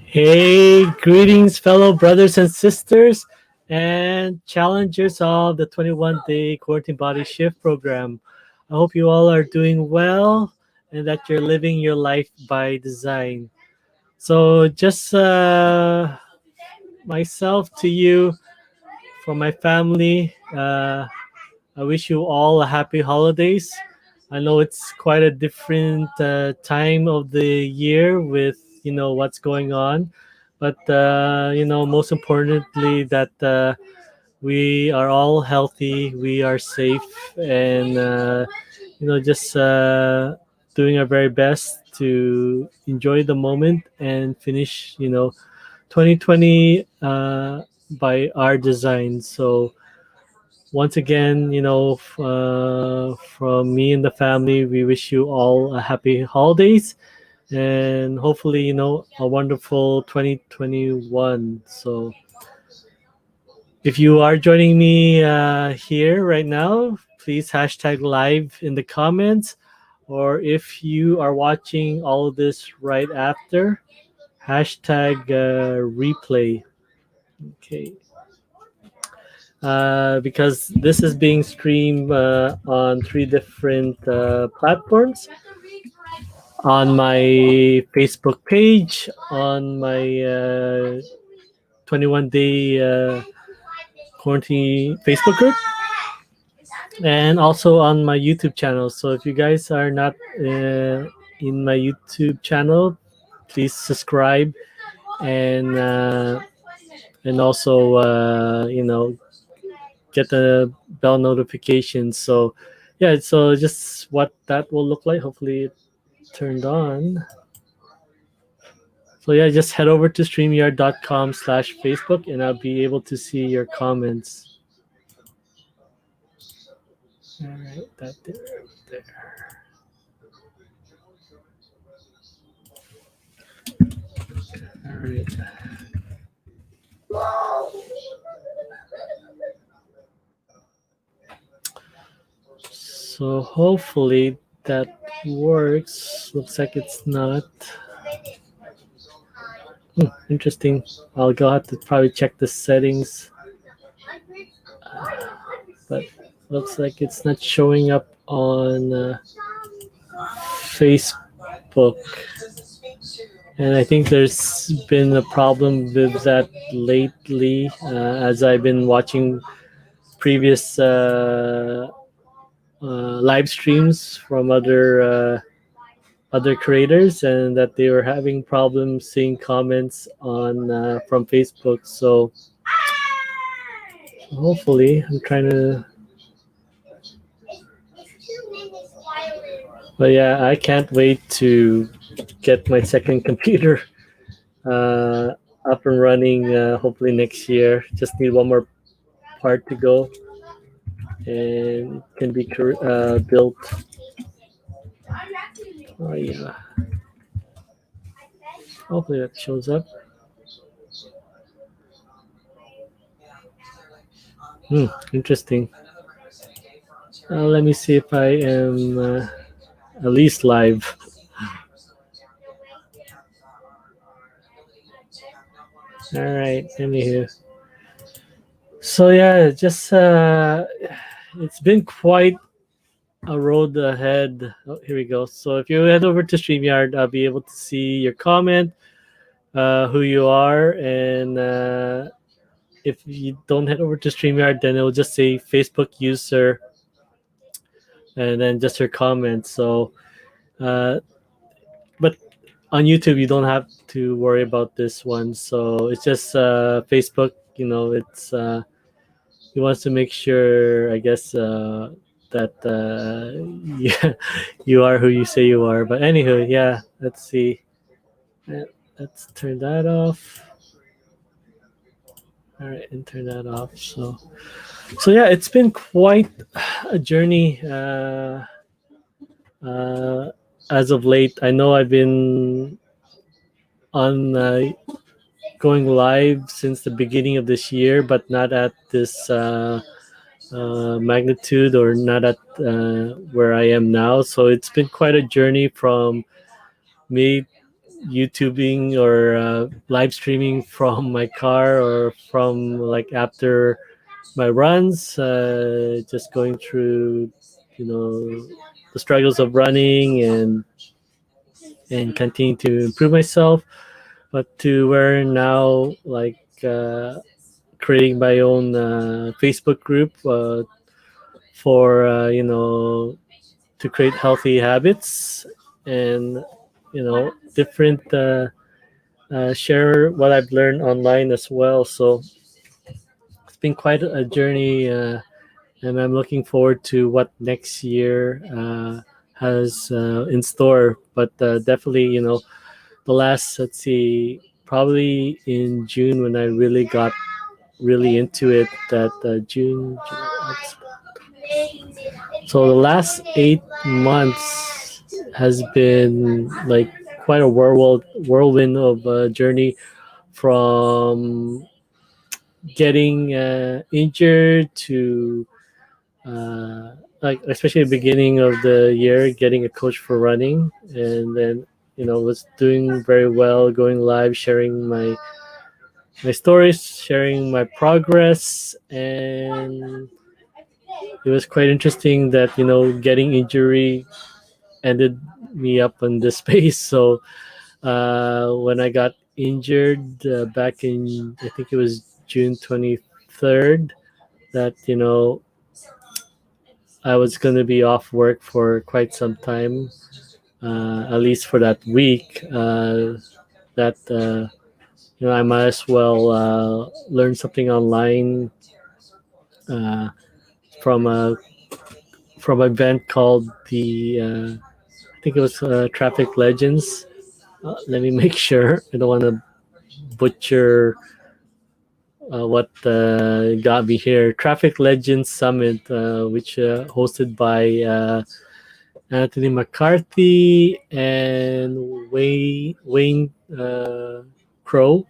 Hey, greetings, fellow brothers and sisters, and challengers of the 21-day quarantine body shift program. I hope you all are doing well and that you're living your life by design. So, just myself to you, from my family, I wish you all a happy holidays. I know it's quite a different time of the year with what's going on, but most importantly that we are all healthy, we are safe, and just doing our very best to enjoy the moment and finish 2020 by our design. So once again, from me and the family, we wish you all a happy holidays and hopefully, a wonderful 2021. So, if you are joining me here right now, please hashtag live in the comments. Or if you are watching all of this right after, hashtag replay. Okay. Because this is being streamed on three different platforms on my Facebook page, on my 21 day quarantine Facebook group, and also on my YouTube channel. So if you guys are not in my YouTube channel, please subscribe and also get the bell notifications. So yeah, so just what that will look like. Hopefully it turned on. So yeah, just head over to streamyard.com/Facebook and I'll be able to see your comments. All right, that there. All right. So hopefully that works. Looks like it's not. Interesting. I'll go have to probably check the settings, but looks like it's not showing up on Facebook. And I think there's been a problem with that lately, as I've been watching previous live streams from other creators, and that they were having problems seeing comments on from Facebook. So hopefully, I'm trying to. But yeah, I can't wait to get my second computer uh, up and running. Hopefully next year. Just need one more part to go, and it can be built. Oh yeah. Hopefully that shows up. Interesting. Let me see if I am at least live. All right. Anywho. So yeah, just it's been quite a road ahead. Oh, here we go. So if you head over to StreamYard, I'll be able to see your comment, who you are, and if you don't head over to StreamYard, then it'll just say Facebook user, and then just your comment. So, but on YouTube, you don't have to worry about this one. So it's just Facebook. It's he wants to make sure, I guess, that yeah, you are who you say you are. But anywho, yeah, let's see. Let's turn that off. All right, and turn that off. So yeah, it's been quite a journey uh, as of late. I know I've been on going live since the beginning of this year, but not at this magnitude, or not at where I am now. So it's been quite a journey from me YouTubing or live streaming from my car or from like after my runs, just going through, you know, the struggles of running and continue to improve myself. But to where now, like creating my own Facebook group for to create healthy habits and different share what I've learned online as well. So it's been quite a journey, and I'm looking forward to what next year has in store. But definitely, the last, let's see, probably in June when I really got really into it. That June, July, August. So the last 8 months has been like quite a whirlwind of a journey from getting injured to like especially the beginning of the year getting a coach for running, and then was doing very well, going live, sharing my stories, sharing my progress, and it was quite interesting that getting injury ended me up on this space. So when I got injured back in, I think it was June 23rd, that I was going to be off work for quite some time, at least for that week. That I might as well learn something online uh, from a an event called the I think it was Traffic Legends. Let me make sure. I don't want to butcher what got me here. Traffic Legends Summit, which hosted by Anthony McCarthy and Wayne Crow.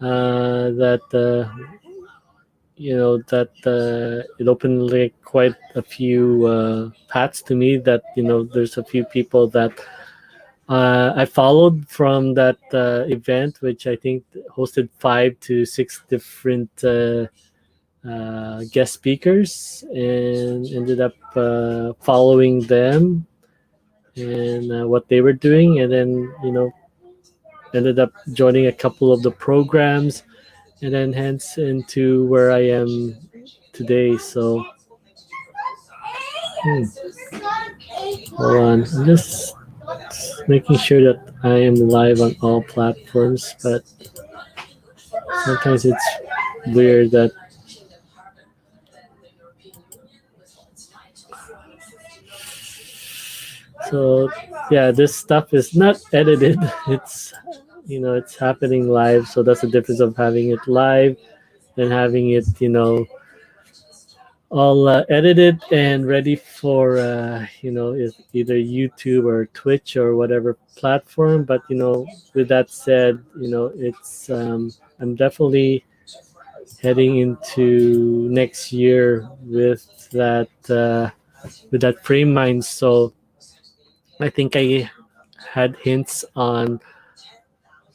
That that it opened like quite a few paths to me. That there's a few people that I followed from that event, which I think hosted 5 to 6 different guest speakers, and ended up following them and what they were doing, and then ended up joining a couple of the programs, and then hence into where I am today. So, hold on, I'm just making sure that I am live on all platforms, but sometimes it's weird that. So yeah, this stuff is not edited. It's it's happening live. So that's the difference of having it live than having it all edited and ready for either YouTube or Twitch or whatever platform. But with that said, it's I'm definitely heading into next year with that frame mind. So I think I had hints on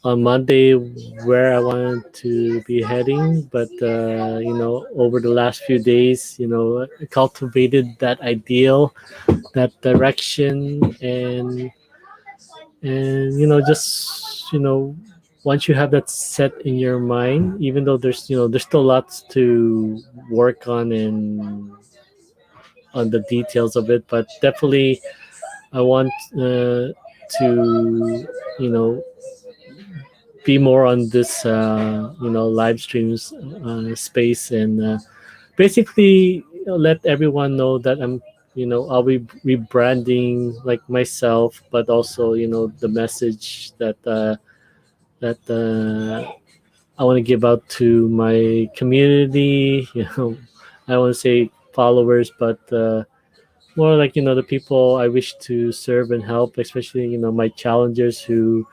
Monday where I wanted to be heading, but over the last few days, I cultivated that ideal, that direction, and just once you have that set in your mind, even though there's still lots to work on the details of it, but definitely I want to you know be more on this live streams space, and basically let everyone know that I'll be rebranding like myself, but also the message that I want to give out to my community. I want to say followers, but more like the people I wish to serve and help, especially my challengers who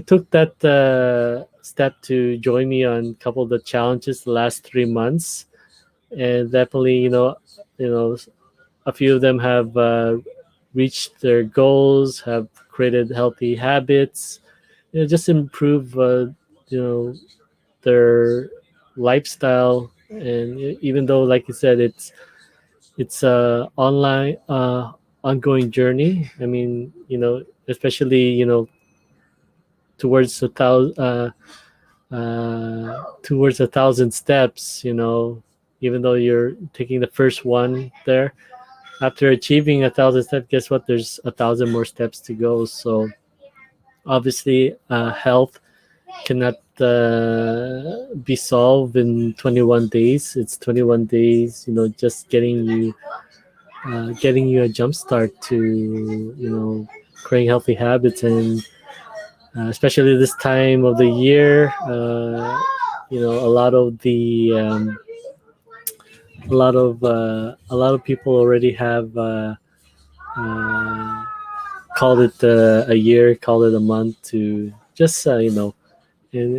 took that step to join me on a couple of the challenges the last 3 months, and definitely a few of them have reached their goals, have created healthy habits, just improve you know their lifestyle. And even though, like you said, it's a online ongoing journey. I mean, especially towards a thousand towards 1,000 steps. Even though you're taking the first one there, after achieving 1,000 steps, guess what? There's 1,000 more steps to go. So obviously, health cannot be solved in 21 days. It's 21 days, just getting you a jump start to creating healthy habits. And especially this time of the year, a lot of the a lot of people already have uh, called it a year, called it a month, to just and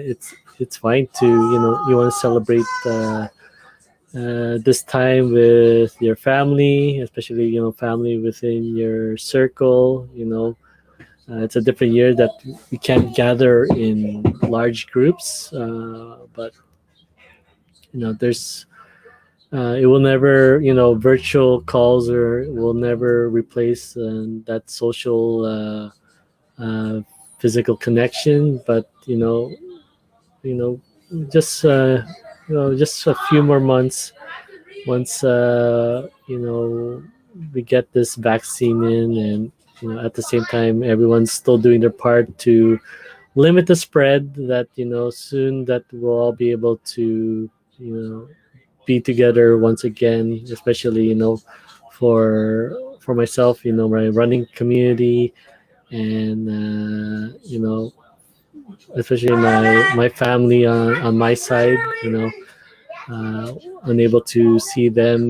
it's fine to you want to celebrate this time with your family, especially family within your circle. It's a different year that we can't gather in large groups, but there's it will never, virtual calls or will never replace that social physical connection. But you know just just a few more months, once we get this vaccine in, and at the same time everyone's still doing their part to limit the spread, that soon that we'll all be able to be together once again, especially for myself, my running community. And especially my family on my side, uh, unable to see them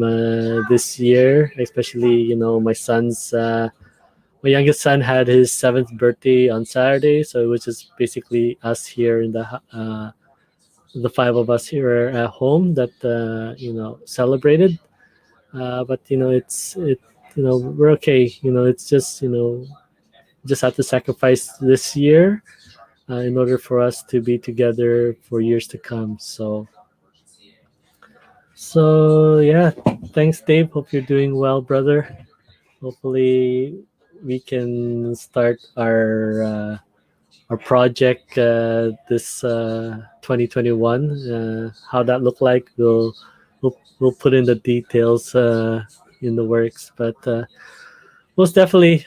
this year, especially my son's my youngest son had his 7th birthday on Saturday, so it was just basically us here in the five of us here at home that celebrated. But we're okay. It's just just have to sacrifice this year in order for us to be together for years to come. So yeah, thanks, Dave. Hope you're doing well, brother. Hopefully, we can start our project this 2021. How that look like, we'll put in the details in the works. But most definitely,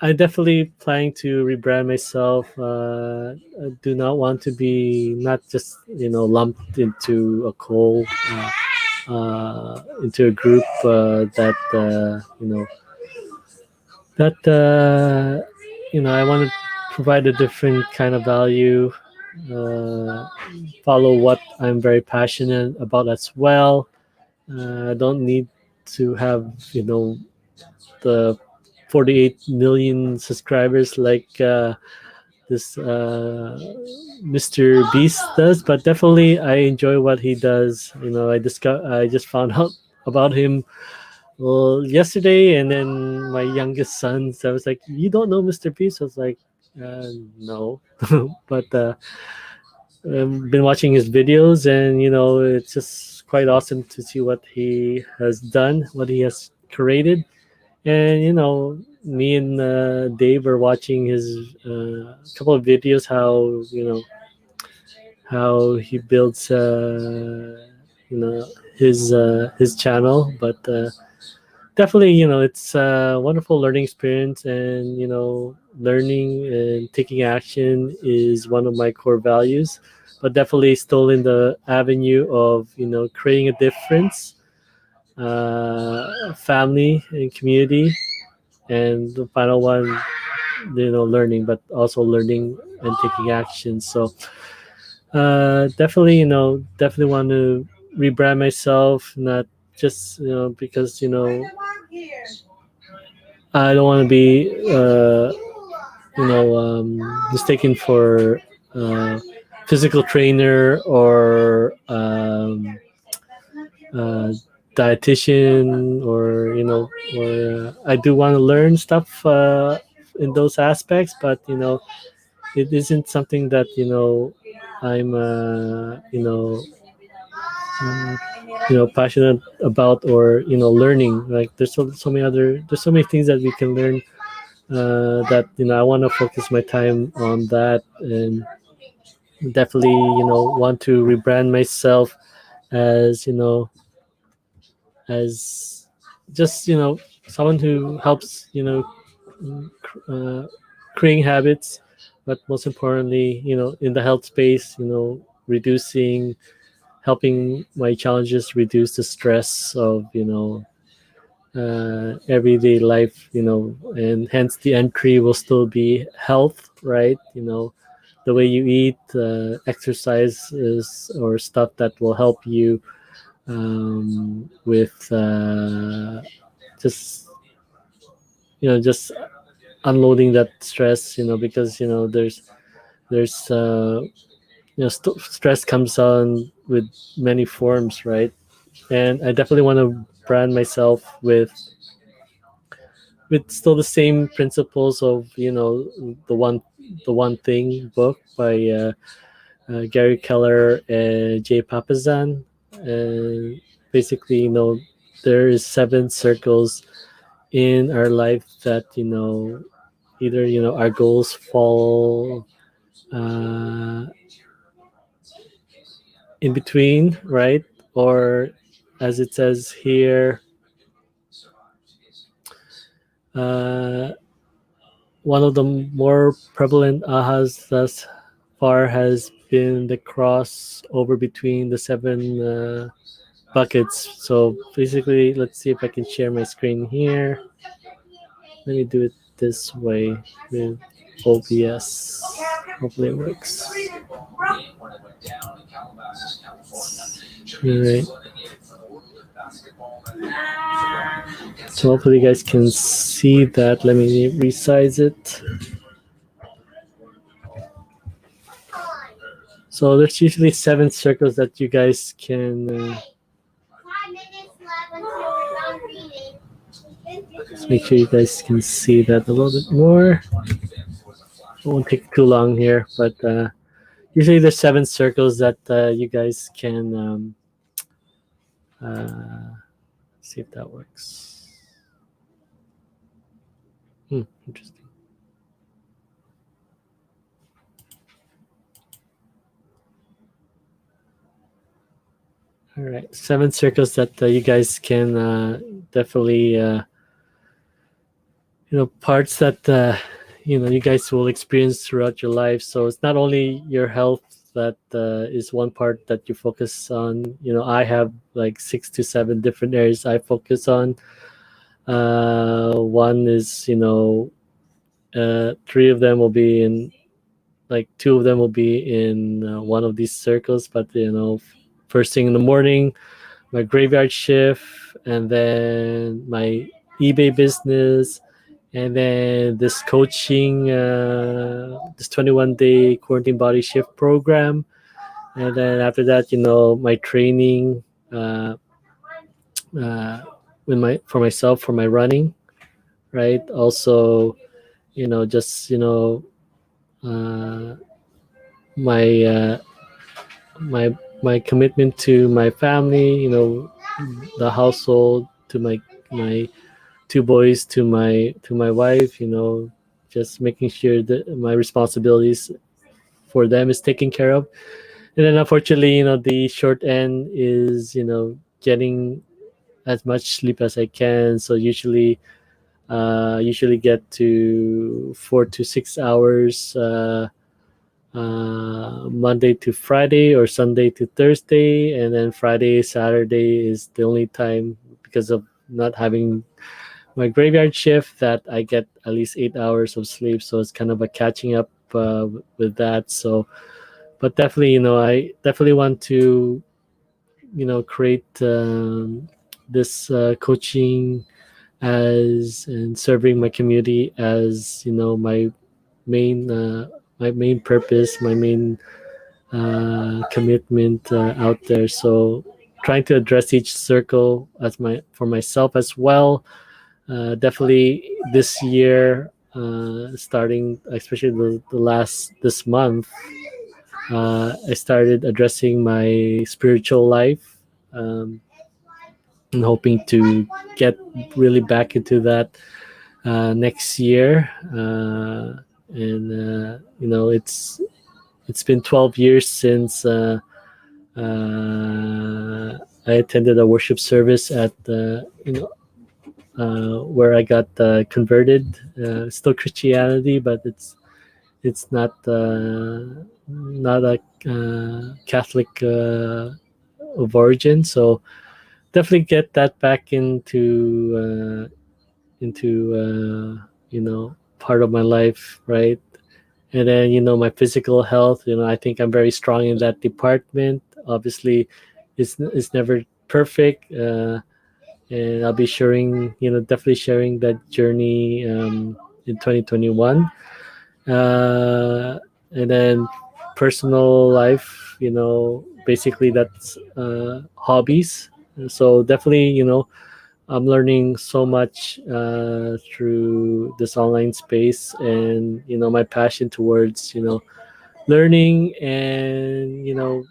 I definitely planning to rebrand myself. I do not want to be not just lumped into a into a group that that I want to provide a different kind of value. Uh, Follow what I'm very passionate about as well. I don't need to have the 48 million subscribers like this Mr. Beast does, but definitely I enjoy what he does. I just found out about him yesterday, and then my youngest son, so I was like, "You don't know Mr. Beast?" I was like, "No," but been watching his videos, and it's just quite awesome to see what he has done, what he has created. And me and Dave are watching his couple of videos, how how he builds you know his channel. But definitely, it's a wonderful learning experience, and learning and taking action is one of my core values. But definitely still in the avenue of creating a difference, family and community. And the final one, learning, but also learning and taking action. So definitely, definitely want to rebrand myself, not just because I don't want to be mistaken for uh, physical trainer, or uh, dietitian, or or I do want to learn stuff in those aspects, but it isn't something that I'm uh, passionate about, or learning. Like there's so many other there's so many things that we can learn, that I want to focus my time on that, and definitely want to rebrand myself as as just someone who helps creating habits, but most importantly in the health space, reducing helping my challenges reduce the stress of everyday life, and hence the entry will still be health, right? The way you eat, exercise is or stuff that will help you with just just unloading that stress, because there's stress comes on with many forms, right? And I definitely want to brand myself with still the same principles of the one the one thing book by Gary Keller and Jay Papasan. And basically, there is seven circles in our life that either our goals fall uh, in between, right? Or as it says here, uh, one of the more prevalent ahas thus far has been the crossover between the seven buckets. So basically, let's see if I can share my screen here. Let me do it this way with OBS. Hopefully it works. All right. So hopefully you guys can see that. Let me resize it. So there's usually seven circles that you guys can. Let's make sure you guys can see that a little bit more. It won't take too long here, but usually there's seven circles that you guys can see if that works. Interesting. All right, seven circles that you guys can definitely parts that you guys will experience throughout your life. So it's not only your health that is one part that you focus on. I have like 6 to 7 different areas I focus on. One is three of them will be in, like two of them will be in one of these circles, but first thing in the morning, my graveyard shift, and then my eBay business, and then this coaching, this 21-day quarantine body shift program, and then after that, my training, uh, with my for myself for my running, right? Also, just uh, my my commitment to my family, the household, to my two boys, to my wife, just making sure that my responsibilities for them is taken care of. And then unfortunately, the short end is getting as much sleep as I can. So usually get to 4 to 6 hours, Monday to Friday or Sunday to Thursday, and then Friday, Saturday is the only time, because of not having my graveyard shift, that I get at least 8 hours of sleep. So it's kind of a catching up with that. So, but definitely, I definitely want to, create this coaching as and serving my community as main uh, my main purpose, my main commitment out there. So trying to address each circle as my for myself as well. Definitely this year, starting especially the last this month, I started addressing my spiritual life, um, and hoping to get really back into that next year. And it's been 12 years since I attended a worship service at where I got converted. Still Christianity, but it's not a Catholic of origin. So definitely get that back into part of my life, right? And then my physical health. I think I'm very strong in that department. Obviously, it's never perfect. And I'll be sharing, definitely sharing that journey in 2021. And then personal life, basically that's hobbies. So definitely, I'm learning so much through this online space, and my passion towards learning and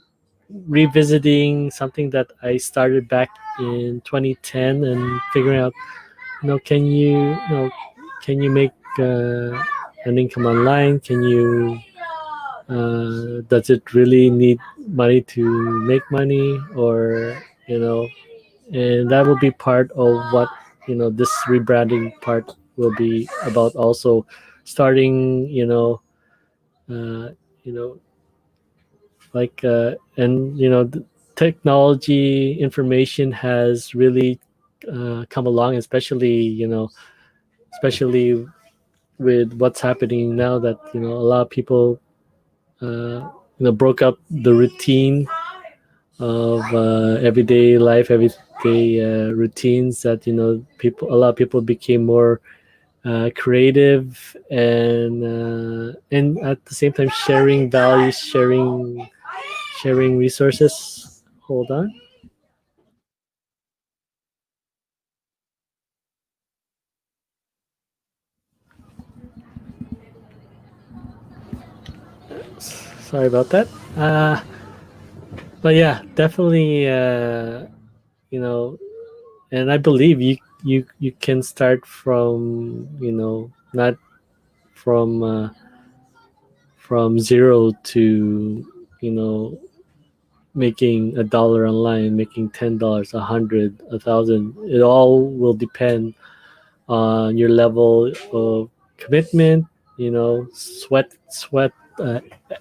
revisiting something that I started back in 2010, and figuring out, can you make an income online? Can you does it really need money to make money, or and that will be part of what this rebranding part will be about, also starting uh, you know and the technology information has really come along, especially especially with what's happening now, that a lot of people broke up the routine of everyday life, everyday routines, that people a lot of people became more creative, and at the same time sharing values, sharing resources. Hold on. Sorry about that. But yeah, definitely, you know, and I believe you can start from not from from zero to making $1 online, making $10, 100, 1,000. It all will depend on your level of commitment, sweat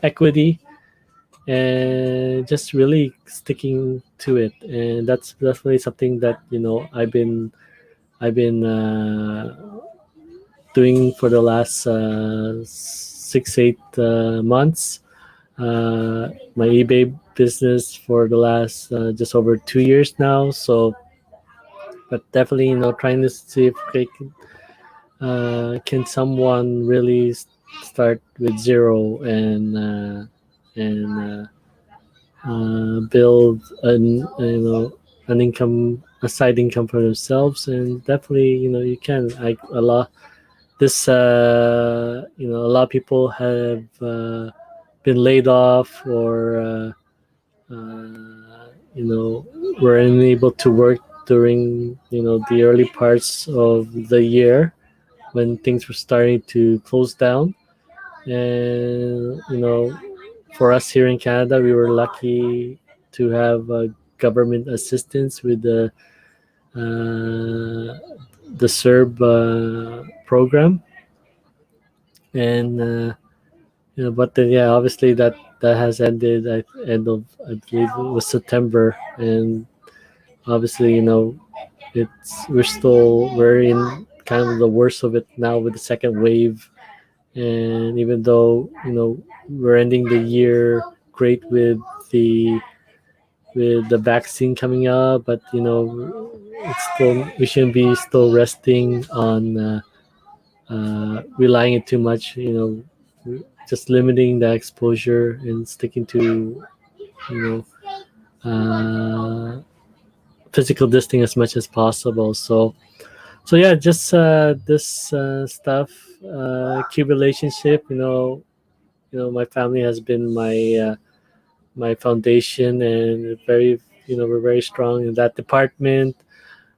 equity, and just really sticking to it. And that's definitely something that I've been doing for the last 6 8 months. My eBay business for the last just over 2 years now. So, but definitely, trying to see if they can someone really start with zero, and build an income, a side income for themselves. And definitely, you can. A lot this a lot of people have been laid off, or were unable to work during the early parts of the year, when things were starting to close down. And for us here in Canada, we were lucky to have government assistance with the SERB program. And but then, yeah, obviously that has ended at end of, I believe it was September. And obviously, we're in kind of the worst of it now with the second wave. And even though we're ending the year great the with the vaccine coming up, but it's still, we shouldn't be still resting on relying it too much. Just limiting the exposure and sticking to you know physical distancing as much as possible. So yeah, just this stuff, key relationship. My family has been my foundation, and very, we're very strong in that department.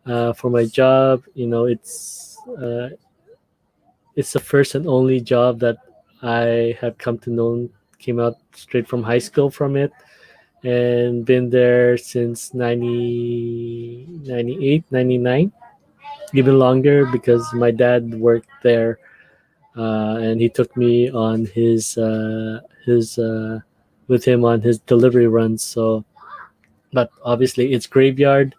For my job, it's the first and only job that I have come to know. Came out straight from high school from it, and been there since 98, 99, even longer, because my dad worked there, and he took me on his with him on his delivery runs. So, but obviously it's graveyard,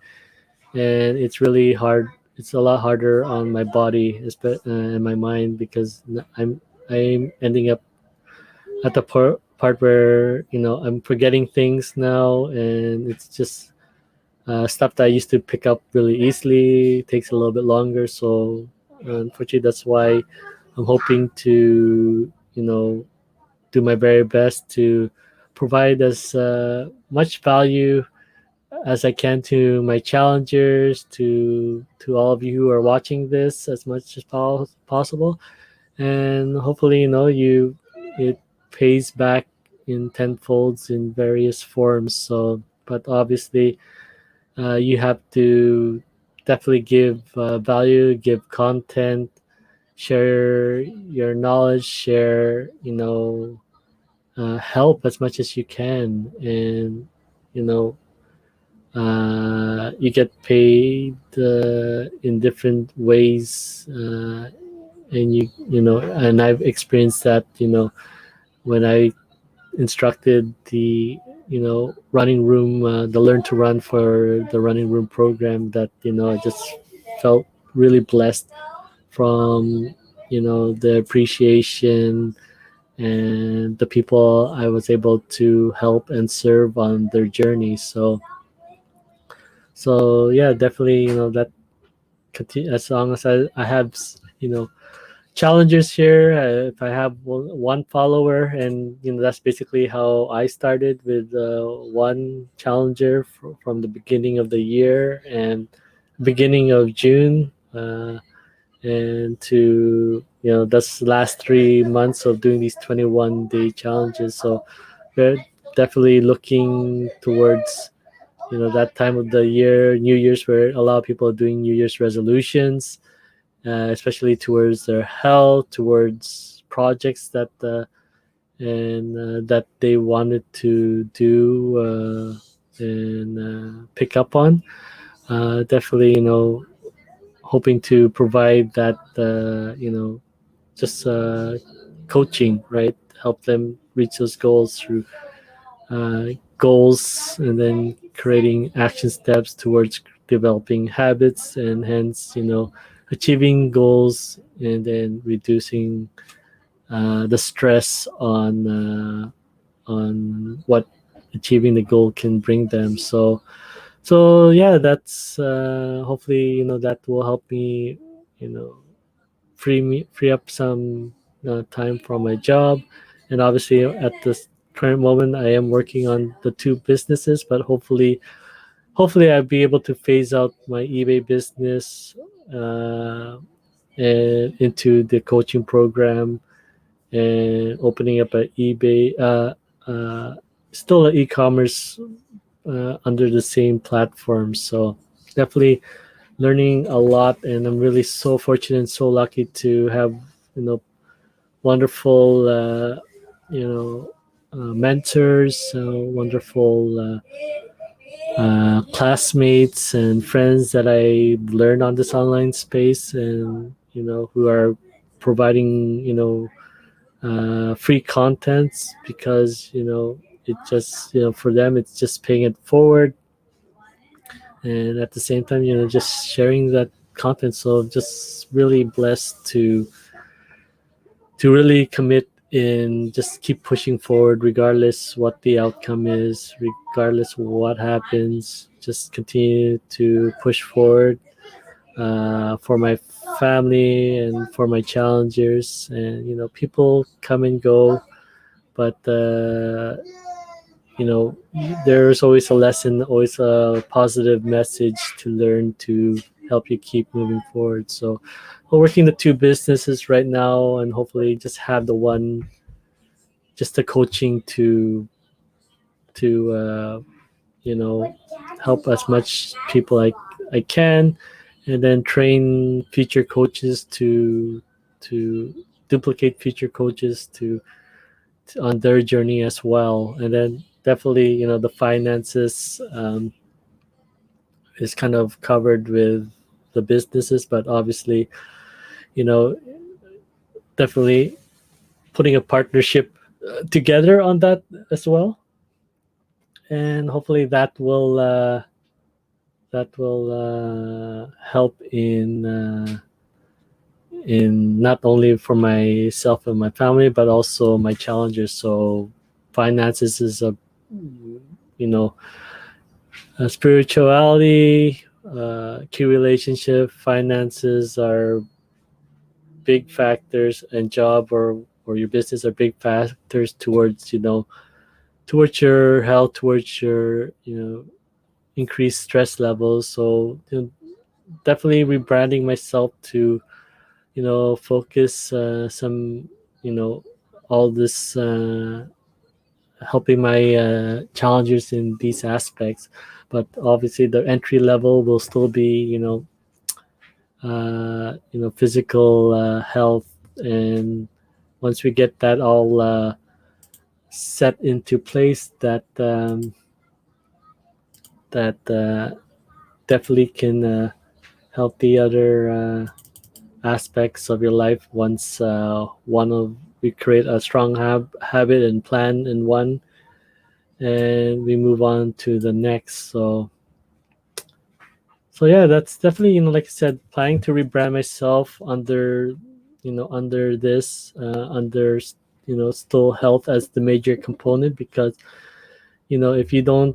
and it's really hard. It's a lot harder on my body, and my mind, because I'm ending up at the part where I'm forgetting things now, and it's just stuff that I used to pick up really easily takes a little bit longer. So unfortunately, that's why I'm hoping to do my very best to provide as much value as I can to my challengers, to all of you who are watching this, as much as possible, and hopefully, it pays back in tenfolds in various forms. So, but obviously, you have to definitely give value, give content, share your knowledge, share, help as much as you can, and you know you get paid in different ways, and and I've experienced that, when I instructed the running room, the learn to run for the running room program, that I just felt really blessed from the appreciation and the people I was able to help and serve on their journey. So yeah, definitely, that continue, as long as I have challengers here. If I have one follower, and that's basically how I started, with one challenger from the beginning of the year and beginning of June, and to that's the last 3 months of doing these 21-day challenges. So we're definitely looking towards that time of the year, New Year's, where a lot of people are doing New Year's resolutions, especially towards their health, towards projects that they wanted to do, and pick up on. Definitely, hoping to provide that, just coaching, right? Help them reach those goals through goals, and then creating action steps towards developing habits, and hence achieving goals, and then reducing the stress on what achieving the goal can bring them. So yeah, that's hopefully that will help me, you know free up some time from my job. And obviously, at this current moment, I am working on the two businesses, but hopefully I'll be able to phase out my eBay business, and into the coaching program, and opening up an eBay, still an e-commerce, under the same platform. So definitely learning a lot, and I'm really so fortunate and so lucky to have wonderful, mentors, wonderful classmates and friends that I learned on this online space, and who are providing free contents, because it just for them, it's just paying it forward, and at the same time just sharing that content. So just really blessed to really commit and just keep pushing forward, regardless what the outcome is, regardless what happens. Just continue to push forward, for my family and for my challengers. And people come and go, but there's always a lesson, always a positive message to learn to help you keep moving forward. So we're working the two businesses right now, and hopefully just have the one, just the coaching to help as much people I can, and then train future coaches to duplicate future coaches to on their journey as well. And then definitely, the finances is kind of covered with the businesses, but obviously, you know definitely putting a partnership together on that as well, and hopefully that will help in not only for myself and my family, but also my challenges. So finances is you know spirituality, key relationship, finances are big factors, and job or your business are big factors towards your health, towards your increased stress levels. So definitely rebranding myself to focus some all this helping my challengers in these aspects. But obviously the entry level will still be physical health. And once we get that all set into place, that definitely can help the other aspects of your life. Once one of we create a strong habit and plan in one, and we move on to the next. So yeah, that's definitely, like I said, planning to rebrand myself under this under still health as the major component. Because if you don't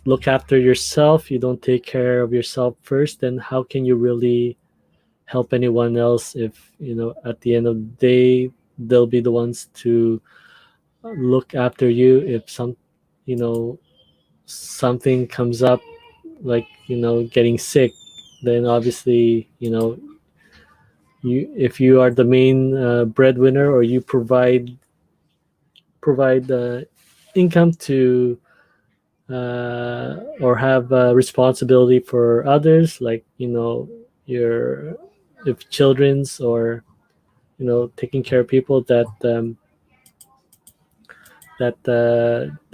look after yourself, you don't take care of yourself first, then how can you really help anyone else? If at the end of the day, they'll be the ones to look after you. If you know something comes up, like getting sick, then obviously you if you are the main breadwinner, or you provide income to or have responsibility for others, like your if children's, or taking care of people, that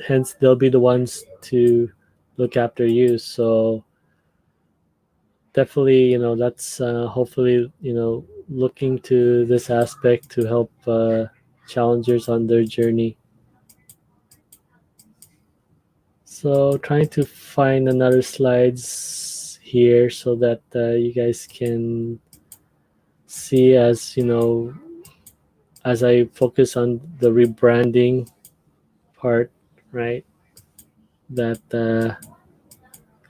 hence they'll be the ones to look after you. So definitely, that's hopefully looking to this aspect to help challengers on their journey. So trying to find another slides here so that you guys can see, as I focus on the rebranding part, right? That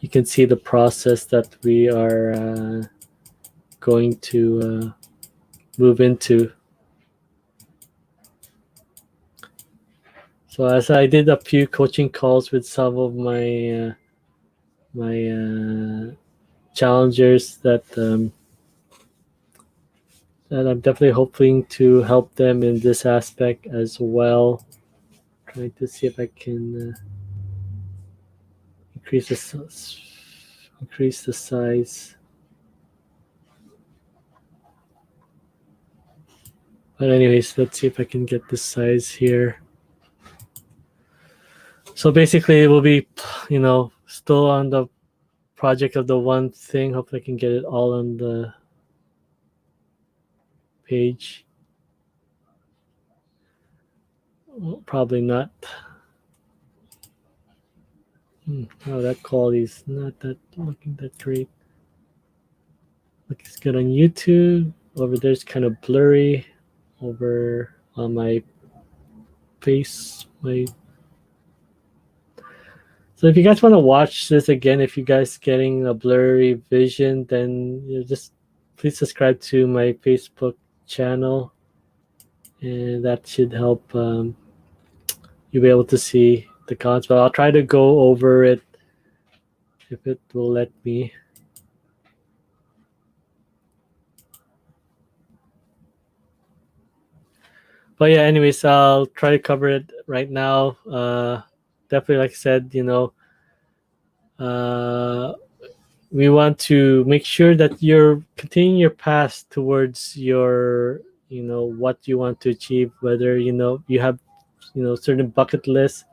you can see the process that we are going to move into. So as I did a few coaching calls with some of my challengers, that I'm definitely hoping to help them in this aspect as well. Trying to see if I can increase the size. But anyways, let's see if I can get this size here. So basically, it will be, still on the project of the one thing. Hopefully, I can get it all on the page. Well, probably not. Oh, that quality is not that looking that great. Looks good on YouTube. Over there's kind of blurry. Over on my face, So if you guys want to watch this again, if you guys getting a blurry vision, then just please subscribe to my Facebook channel, and that should help you be able to see the comments, but I'll try to go over it if it will let me. But yeah, anyways, I'll try to cover it right now. Definitely, like I said, uh, we want to make sure that you're continuing your path towards your, what you want to achieve. Whether you have, certain bucket lists.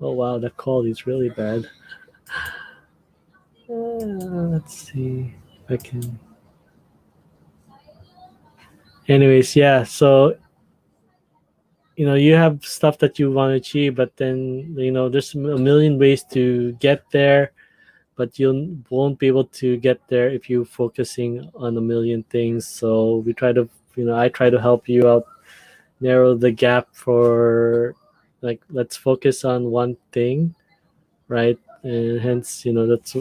Oh wow, the quality is really bad. Let's see if I can. Anyways, yeah. So you have stuff that you want to achieve, but then there's a million ways to get there, but you won't be able to get there if you focusing on a million things. So we try to, I try to help you out, narrow the gap for, like, let's focus on one thing, right? And hence, that's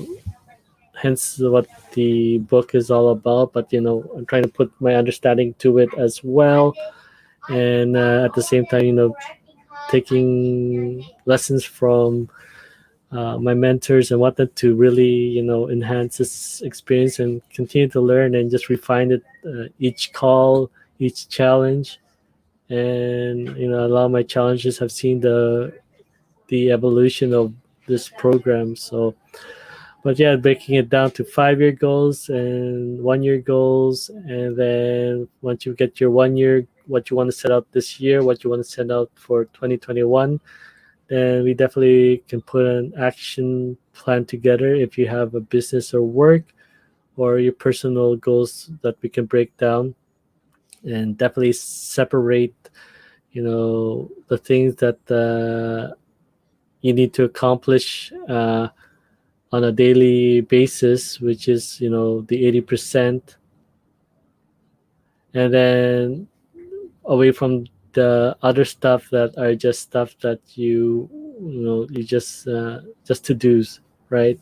hence what the book is all about. But I'm trying to put my understanding to it as well, and at the same time, taking lessons from my mentors and whatnot to really enhance this experience and continue to learn and just refine it, each call, each challenge. And a lot of my challenges have seen the evolution of this program. So, but yeah, breaking it down to 5-year goals and 1-year goals, and then once you get your 1 year, what you want to set out this year, what you want to set out for 2021, then we definitely can put an action plan together if you have a business or work or your personal goals that we can break down and definitely separate the things that you need to accomplish on a daily basis, which is the 80%, and then away from the other stuff that are just stuff that you just to do's, right?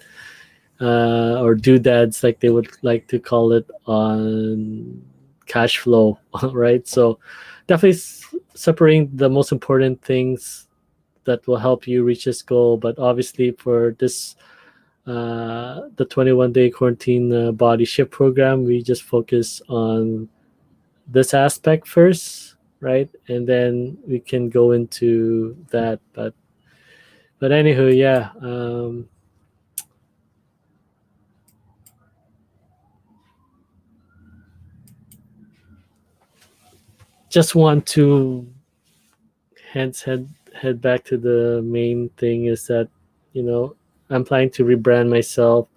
Or doodads, like they would like to call it on cash flow, right? So definitely separating the most important things that will help you reach this goal. But obviously, for this the 21-day quarantine body shift program, we just focus on this aspect first, right? And then we can go into that. But anywho, yeah. Just want to hence head back to the main thing, is that you know I'm planning to rebrand myself,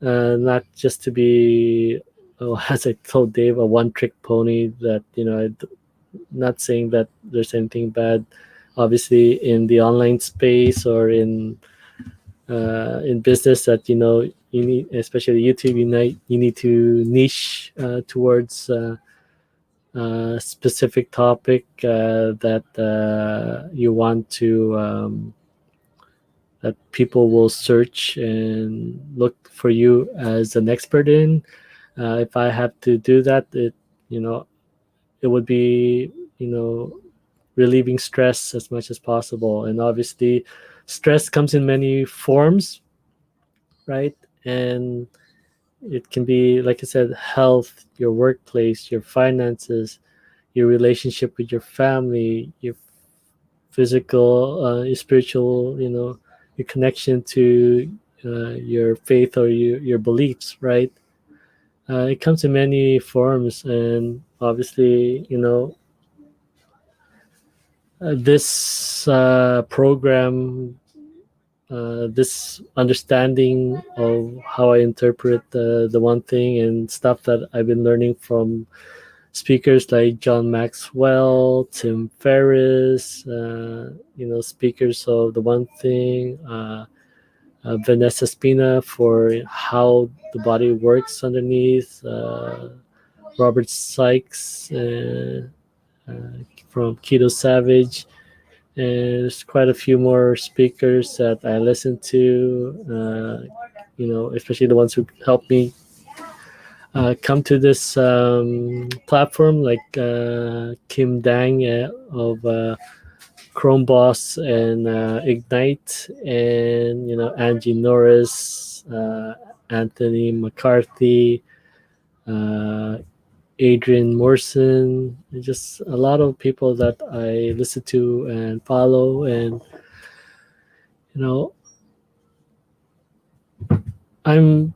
not just to be, oh, as I told Dave, a one trick pony. That not saying that there's anything bad, obviously, in the online space or in business, that you need, especially YouTube, you need to niche towards a specific topic that you want to, that people will search and look for you as an expert in. If I have to do that, you know it would be relieving stress as much as possible. And obviously, stress comes in many forms, right? And it can be, like I said, health, your workplace, your finances, your relationship with your family, your physical, your spiritual, your connection to your faith or your beliefs, right? It comes in many forms, and obviously, this program, this understanding of how I interpret the one thing and stuff that I've been learning from speakers like John Maxwell, Tim Ferriss, speakers of the one thing, Vanessa Spina for how the body works underneath, Robert Sykes uh, from Keto Savage. And there's quite a few more speakers that I listen to, especially the ones who helped me come to this platform, like Kim Dang of Chrome Boss and Ignite, and Angie Norris, Anthony McCarthy, uh, Adrian Morrison, and just a lot of people that I listen to and follow, and you know I'm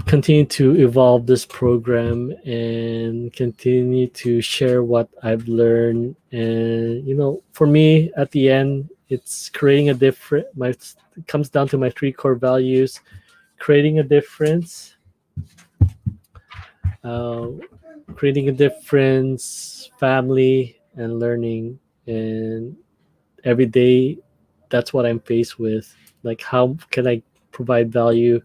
continue to evolve this program and continue to share what I've learned. And for me, at the end, it's creating a different. My it comes down to my three core values: creating a difference, uh, creating a difference, family, and learning. And every day, that's what I'm faced with. Like, how can I provide value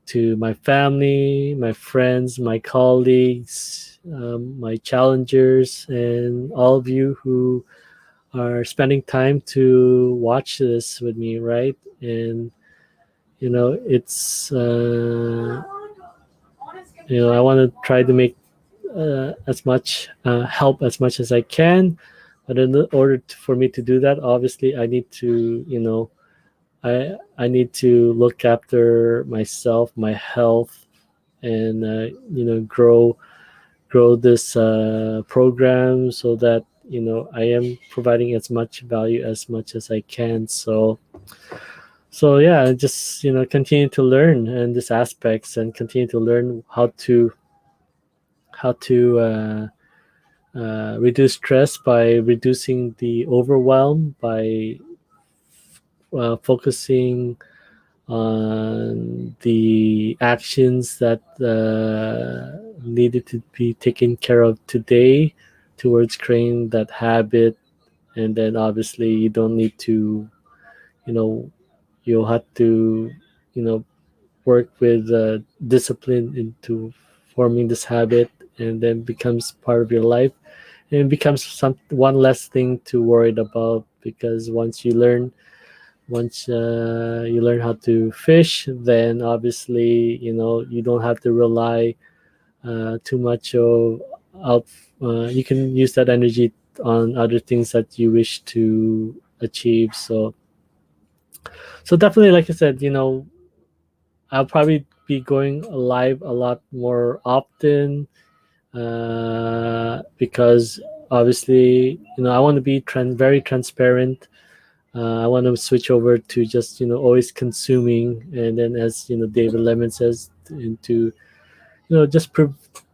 to my family, my friends, my colleagues, my challengers, and all of you who are spending time to watch this with me, right? And it's I want to try to make as much help as much as I can. But in order for me to do that, obviously, I need to I need to look after myself, my health, and grow this program so that I am providing as much value as much as I can. So yeah, just continue to learn in these aspects and continue to learn how to reduce stress by reducing the overwhelm by focusing on the actions that needed to be taken care of today towards creating that habit. And then obviously you don't need to you know you'll have to you know work with discipline into forming this habit, and then becomes part of your life, and it becomes some one less thing to worry about, because once you learn how to fish, then obviously you don't have to rely too much of out. You can use that energy on other things that you wish to achieve. So definitely, like I said, I'll probably be going live a lot more often, because obviously I want to be very transparent. I want to switch over to just always consuming, and then, as David Lemon says, into just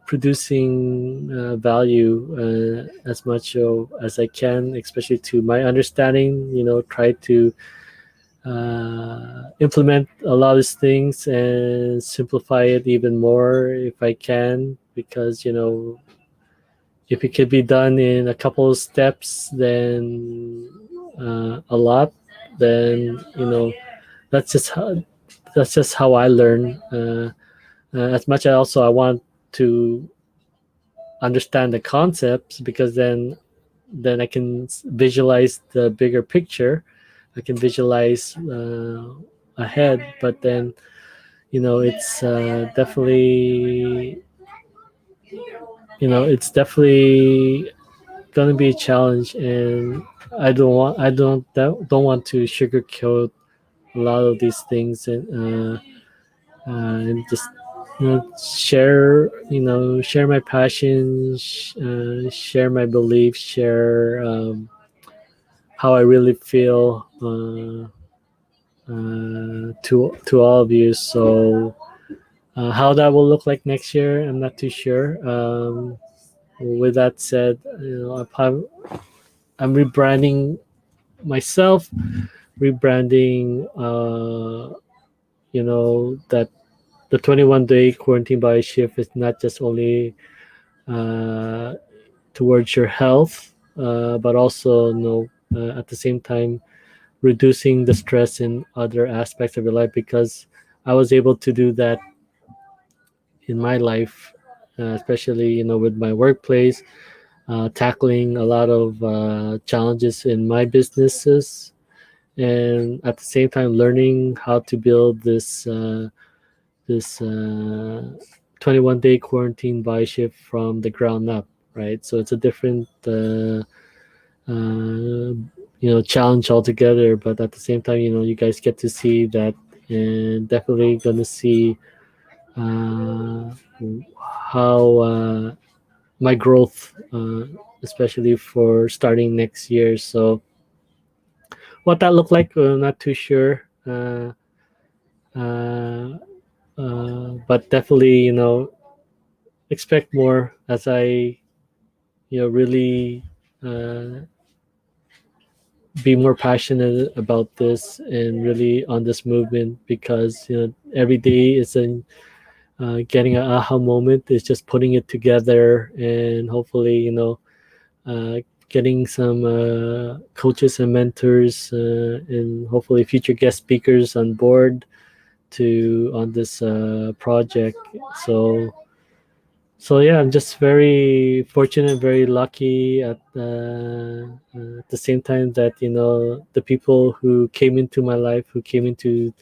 producing value as much as I can, especially to my understanding. Try to implement a lot of these things and simplify it even more if I can, because if it could be done in a couple of steps, then a lot, then that's just how I learn. As much as also I want to understand the concepts, because then I can visualize the bigger picture. I can visualize ahead, but then it's definitely gonna be a challenge, and I don't want to sugarcoat a lot of these things, and just share my passion, share my beliefs, share how I really feel to all of you. So how that will look like next year, I'm not too sure. With that said, I'm rebranding myself, rebranding that the 21-day quarantine body shift is not just only uh, towards your health, but also at the same time reducing the stress in other aspects of your life, because I was able to do that in my life, especially with my workplace, tackling a lot of challenges in my businesses, and at the same time learning how to build this 21-day quarantine buy shift from the ground up, right? So it's a different uh, challenge altogether. But at the same time, you guys get to see that, and definitely gonna see uh, how my growth, especially for starting next year. So what that looked like, not too sure. Uh, but definitely, expect more as I, really uh, be more passionate about this and really on this movement, because every day is a getting an aha moment. Is just putting it together, and hopefully uh, getting some coaches and mentors, and hopefully future guest speakers on board to on this project. So yeah, I'm just very fortunate, very lucky at the same time that the people who came into my life, who came into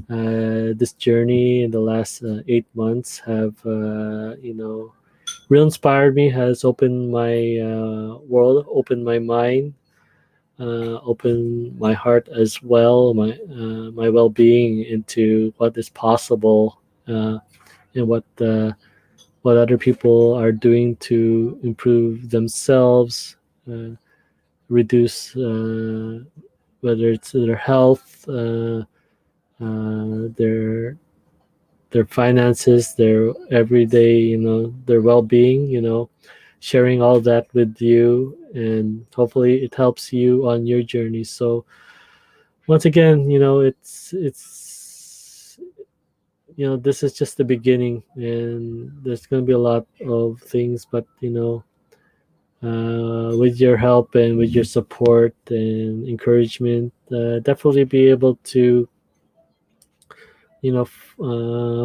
this journey in the last 8 months, have real inspired me, has opened my world, opened my mind, opened my heart as well, my well-being into what is possible, and what other people are doing to improve themselves, uh, reduce, whether it's their health, their finances, their everyday, their well-being, sharing all that with you, and hopefully it helps you on your journey. So once again, this is just the beginning, and there's going to be a lot of things, but with your help and with your support and encouragement, definitely be able to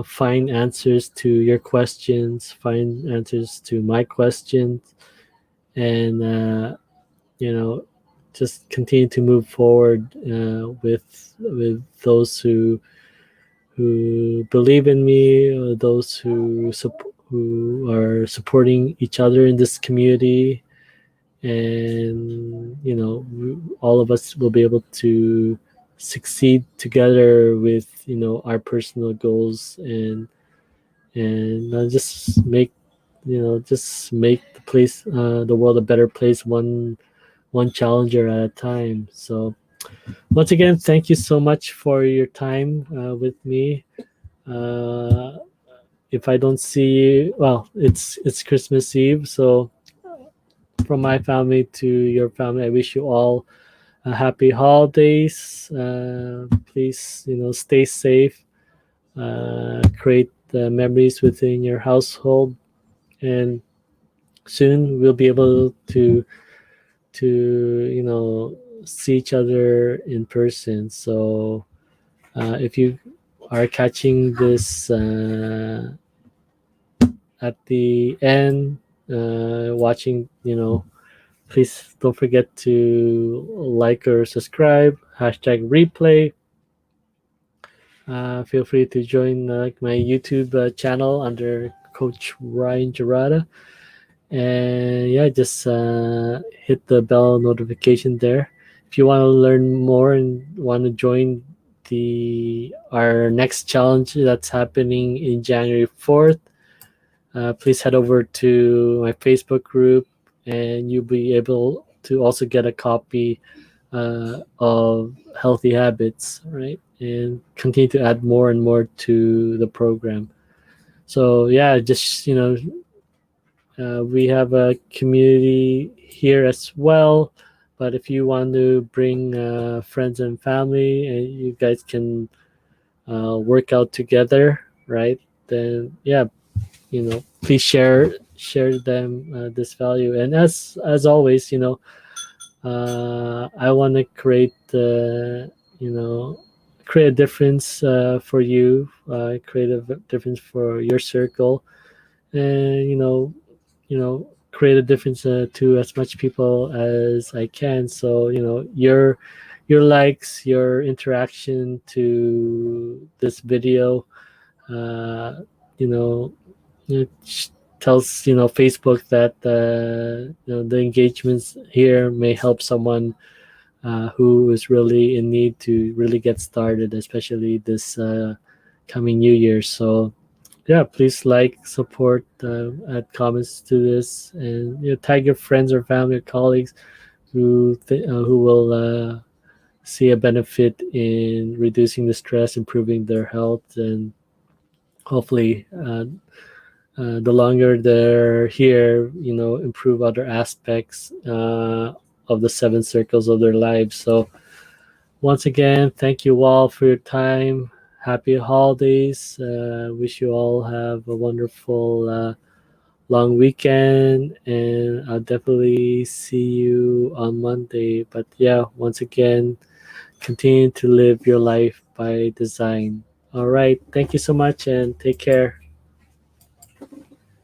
find answers to your questions, find answers to my questions, and just continue to move forward with those who believe in me, or those who are supporting each other in this community. And all of us will be able to succeed together with our personal goals, and just make the world a better place, one challenger at a time. So once again, thank you so much for your time with me. uh, if I don't see you, well, it's Christmas Eve, so from my family to your family, I wish you all happy holidays. Please, stay safe. Create memories within your household, and soon we'll be able to see each other in person. So if you are catching this at the end, watching, please don't forget to like or subscribe. Hashtag replay. Feel free to join my YouTube channel under Coach Ryan Jarata. And yeah, just hit the bell notification there. If you want to learn more and want to join the our next challenge that's happening in January 4th, please head over to my Facebook group, and you'll be able to also get a copy of Healthy Habits, right? And continue to add more and more to the program. So yeah, just we have a community here as well. But if you want to bring friends and family, and you guys can work out together, right? Then yeah, please share them this value. And as always, I want to you know create a difference for you, create a difference for your circle, and create a difference to as much people as I can. So your likes, your interaction to this video, uh, you know it tells Facebook that the engagements here may help someone who is really in need to really get started, especially this coming New Year. So yeah, please like, support, add comments to this, and tag your friends or family or colleagues who will see a benefit in reducing the stress, improving their health, and hopefully the longer they're here, improve other aspects of the seven circles of their lives. So once again, thank you all for your time. Happy holidays. Wish you all have a wonderful long weekend, and I'll definitely see you on Monday. But yeah, once again, continue to live your life by design. All right. Thank you so much and take care.